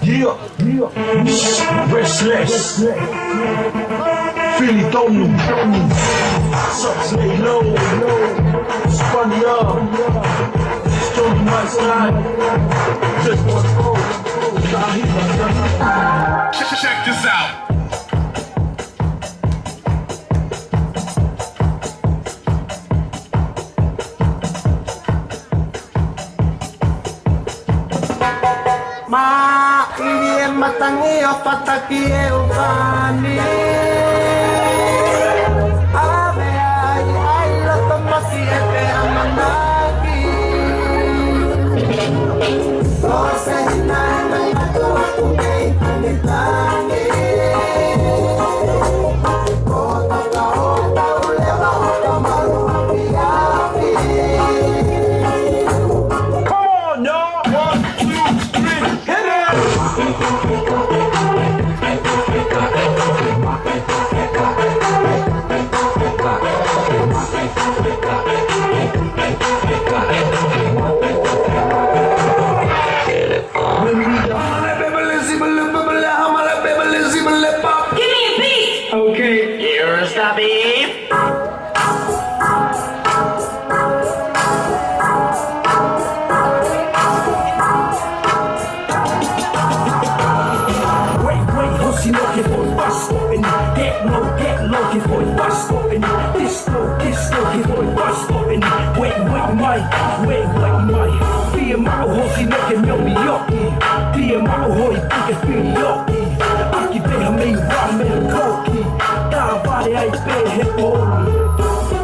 Yeah, yeah. Restless. Philly don't sucks lay low. Spun up. Strong my side. Just one go. Check this out. Ma inie matangi o pataki e uvani Ave ai loto masi e te amanaki Ose hinai mai mato aku kei kumitangi Kota ka ota uleva ota maru apiaki Come on, y'all. 1, 2, 3, hit it! Give me a beat! Okay, here's the beat. Wait, Husky looking for bus stopping. Get low, get for bus stopping. This looking for bus stopping. Wait, my. Be a mao Husky looking me yoki. Be a mao hoi, big as be yoki. Aki beha me ramen koki. Da vale ai be he poli.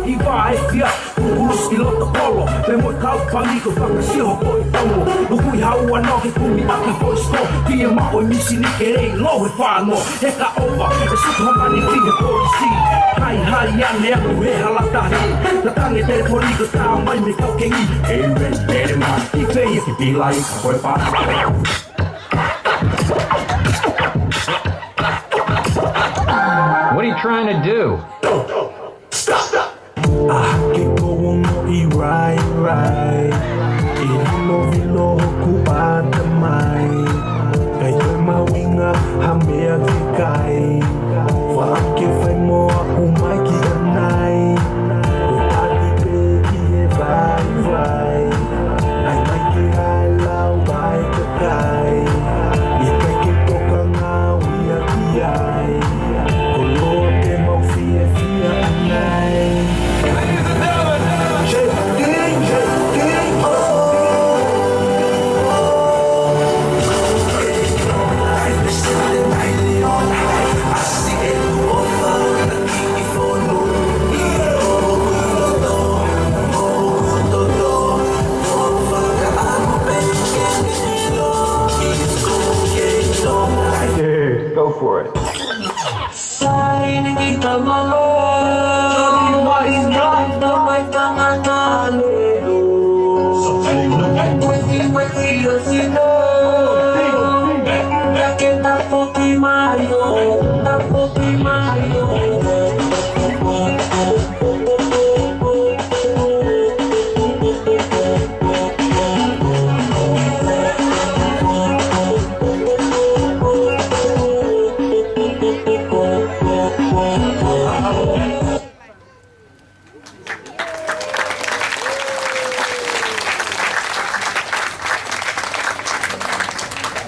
Iwa e fia, kuruski lota polo. Me moi kau paniko whakasiho koi tongo. Nukui haua no ke kumi aki koi sto. Pia mao misi ni ke rei lo he whāno. He ka owa, e suto mani ki he polisi. Hai ane aku he halatahi. Na tange tere poriko tā mai me kau kengi. E ren tere mai, i whei ki pilai ka koi whāno. What are you trying to do? Ke koa i rai I hilo ku pata mai Kai koe mawinga ha mea ke kai Whake whai moa o mai ki anai Koe tati pe ki he vai Ai mai ke hai lau vai ka kai I kai ke toka ngā wia ki ai Ko loa te mau fia anai Go for it. Sign kita malo, Johnny Wise